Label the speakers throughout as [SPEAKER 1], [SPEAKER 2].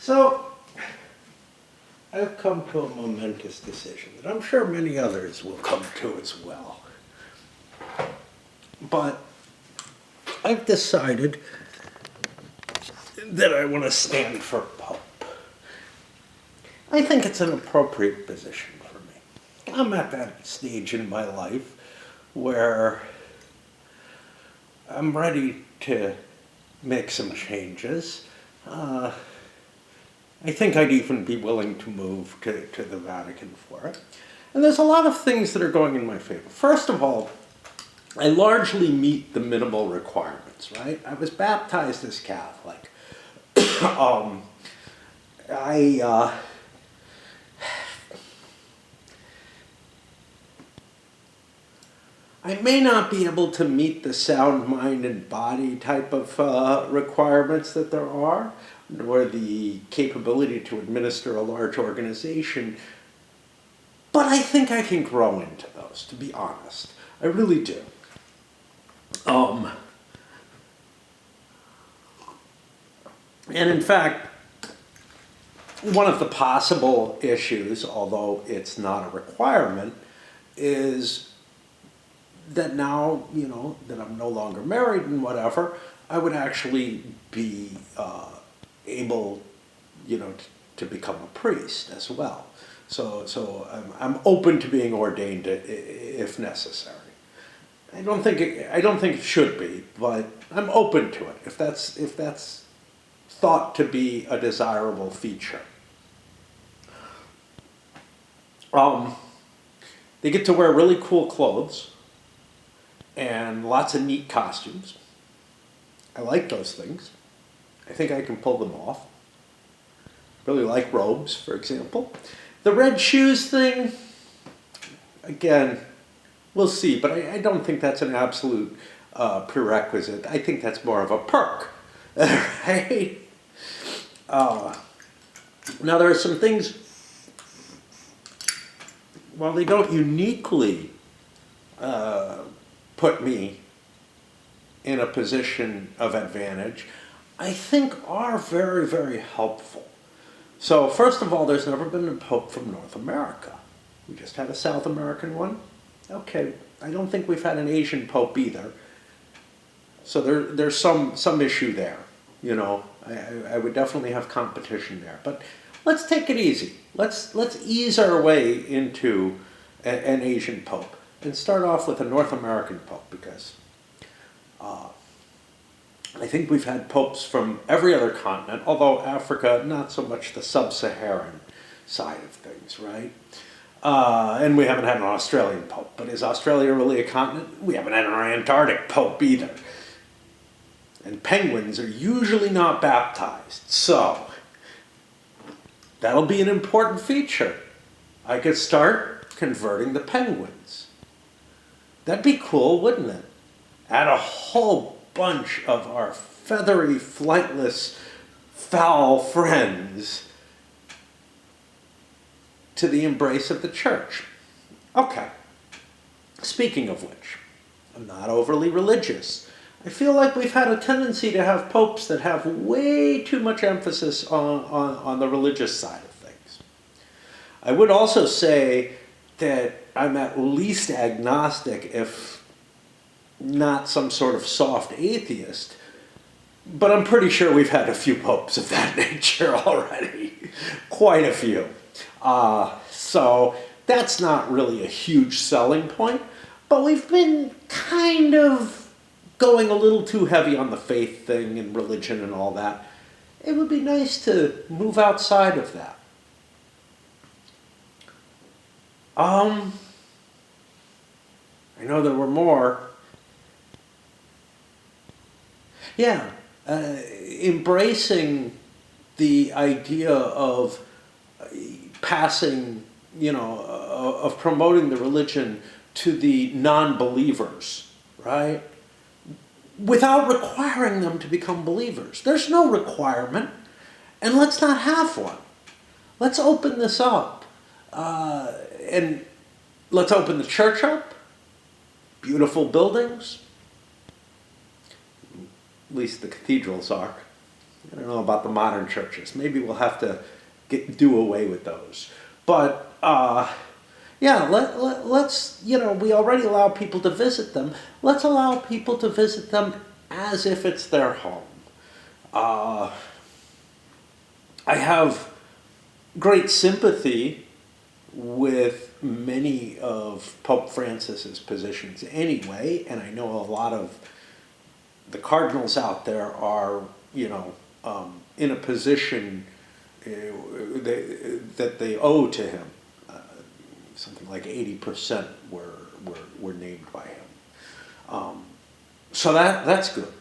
[SPEAKER 1] So, I've come to a momentous decision that I'm sure many others will come to as well. But I've decided that I want to stand for Pope. I think it's an appropriate position for me. I'm at that stage in my life where I'm ready to make some changes. I think I'd even be willing to move to the Vatican for it. And there's a lot of things that are going in my favor. First of all, I largely meet the minimal requirements, right? I was baptized as Catholic. I may not be able to meet the sound mind and body type of requirements that there are, nor the capability to administer a large organization, but I think I can grow into those, to be honest. I really do. And in fact, one of the possible issues, although it's not a requirement, is that now, that I'm no longer married and whatever, I would actually be able, to become a priest as well. So I'm open to being ordained if necessary. I don't think it should be, but I'm open to it if that's thought to be a desirable feature. They get to wear really cool clothes and lots of neat costumes. I like those things. I think I can pull them off. Really like robes, for example. The red shoes thing, again, we'll see, but I don't think that's an absolute prerequisite. I think that's more of a perk, right? Now there are some things, while they don't uniquely put me in a position of advantage, I think are very, very helpful. So first of all, there's never been a pope from North America. We just had a South American one. Okay, I don't think we've had an Asian pope either. So there's some issue there. I would definitely have competition there. But let's take it easy. Let's ease our way into an Asian pope and start off with a North American pope, because I think we've had popes from every other continent, although Africa, not so much the sub-Saharan side of things, right? And we haven't had an Australian pope. But is Australia really a continent? We haven't had an Antarctic pope either. And penguins are usually not baptized. So that'll be an important feature. I could start converting the penguins. That'd be cool, wouldn't it? Add a whole bunch of our feathery, flightless, foul friends to the embrace of the church. Okay. Speaking of which, I'm not overly religious. I feel like we've had a tendency to have popes that have way too much emphasis on the religious side of things. I would also say that I'm at least agnostic, if not some sort of soft atheist, but I'm pretty sure we've had a few popes of that nature already. Quite a few. So that's not really a huge selling point, but we've been kind of going a little too heavy on the faith thing and religion and all that. It would be nice to move outside of that. I know there were more. Yeah, embracing the idea of passing, of promoting the religion to the non-believers, right? Without requiring them to become believers. There's no requirement, and let's not have one. Let's open this up, and let's open the church up. Beautiful buildings, at least the cathedrals are. I don't know about the modern churches. Maybe we'll have to do away with those. But yeah, let's, we already allow people to visit them. Let's allow people to visit them as if it's their home. I have great sympathy with many of Pope Francis's positions anyway, and I know a lot of the cardinals out there are, in a position that they owe to him. Something like 80% were named by him. So that's good.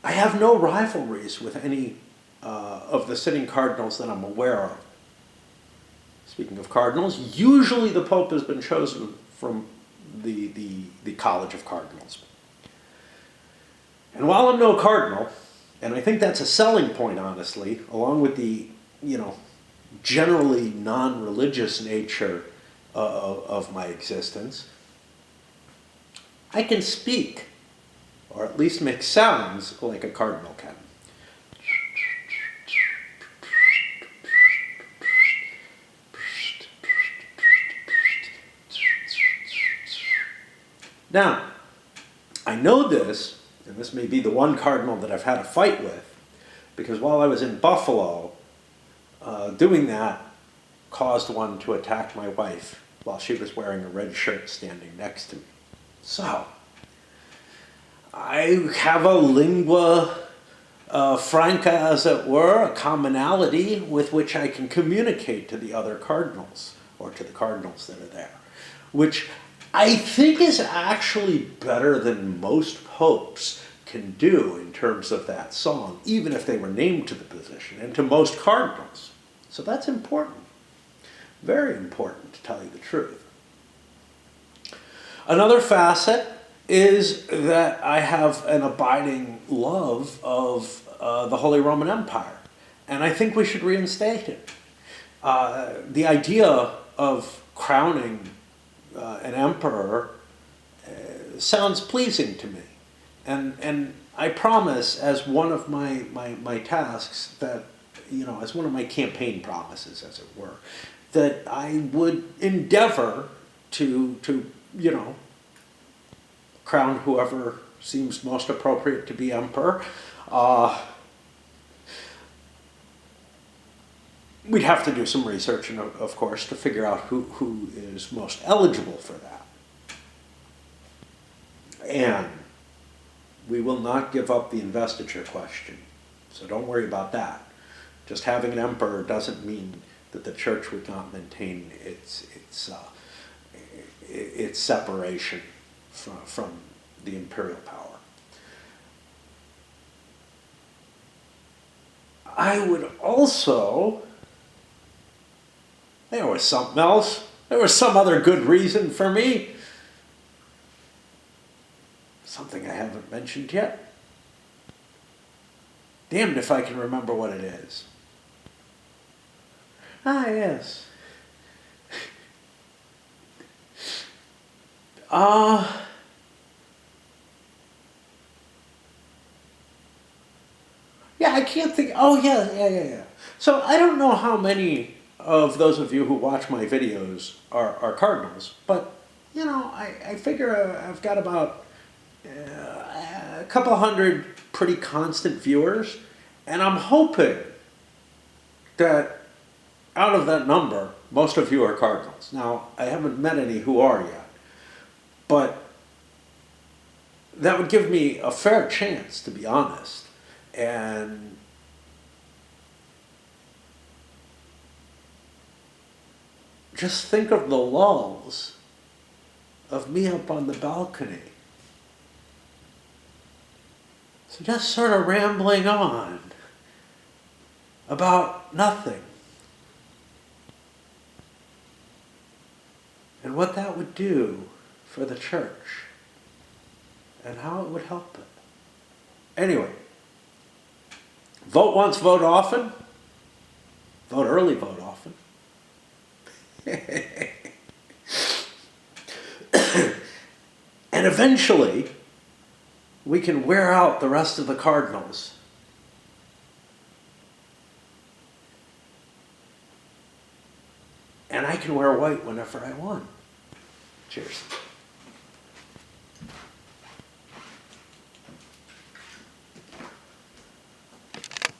[SPEAKER 1] I have no rivalries with any of the sitting cardinals that I'm aware of. Speaking of cardinals, usually the Pope has been chosen from the College of Cardinals. And while I'm no cardinal, and I think that's a selling point, honestly, along with the, generally non-religious nature of my existence, I can speak, or at least make sounds like a cardinal can. Now, I know this, and this may be the one cardinal that I've had a fight with, because while I was in Buffalo, doing that caused one to attack my wife while she was wearing a red shirt standing next to me. So, I have a lingua franca, as it were, a commonality with which I can communicate to the other cardinals, or to the cardinals that are there, which I think is actually better than most popes can do in terms of that song, even if they were named to the position, and to most cardinals. So that's important. Very important, to tell you the truth. Another facet is that I have an abiding love of the Holy Roman Empire, and I think we should reinstate it. The idea of crowning an emperor sounds pleasing to me, and I promise, as one of my tasks, that, as one of my campaign promises, as it were, that I would endeavor to crown whoever seems most appropriate to be emperor. We'd have to do some research, of course, to figure out who is most eligible for that. And we will not give up the investiture question, so don't worry about that. Just having an emperor doesn't mean that the church would not maintain its separation from the imperial power. I would also, there was something else, there was some other good reason for me, something I haven't mentioned yet. Damned if I can remember what it is. Ah, yes. Yeah, I can't think. Oh, yeah. So I don't know how many of those of you who watch my videos are cardinals, but, I figure I've got about a couple hundred pretty constant viewers, and I'm hoping that out of that number, most of you are cardinals. Now, I haven't met any who are yet, but that would give me a fair chance, to be honest. And just think of the lulls of me up on the balcony. So just sort of rambling on about nothing. And what that would do for the church, and how it would help it. Anyway, vote once, vote often. Vote early, vote often. And eventually, we can wear out the rest of the cardinals and I can wear white whenever I want. Cheers.